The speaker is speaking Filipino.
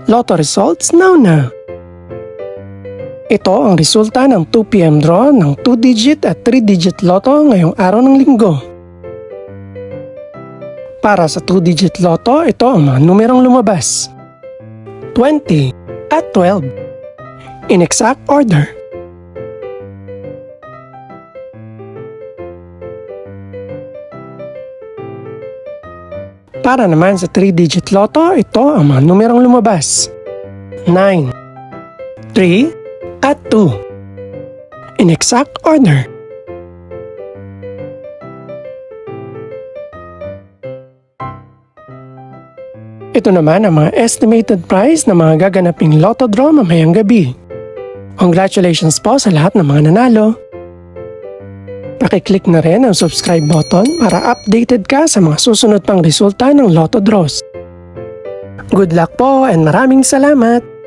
Lotto results now. Ito ang resulta ng 2 PM draw ng 2-digit at 3-digit lotto ngayong araw ng linggo. Para sa 2-digit lotto, ito ang mga numerong lumabas. 20 at 12. In exact order. Para naman sa 3-digit lotto, ito ang mga numerong lumabas. 9, 3, at 2. In exact order. Ito naman ang mga estimated price ng mga gaganaping lotto draw mamayang gabi. Congratulations po sa lahat ng mga nanalo. Pakiclick na rin ang subscribe button para updated ka sa mga susunod pang resulta ng lotto draws. Good luck po and maraming salamat!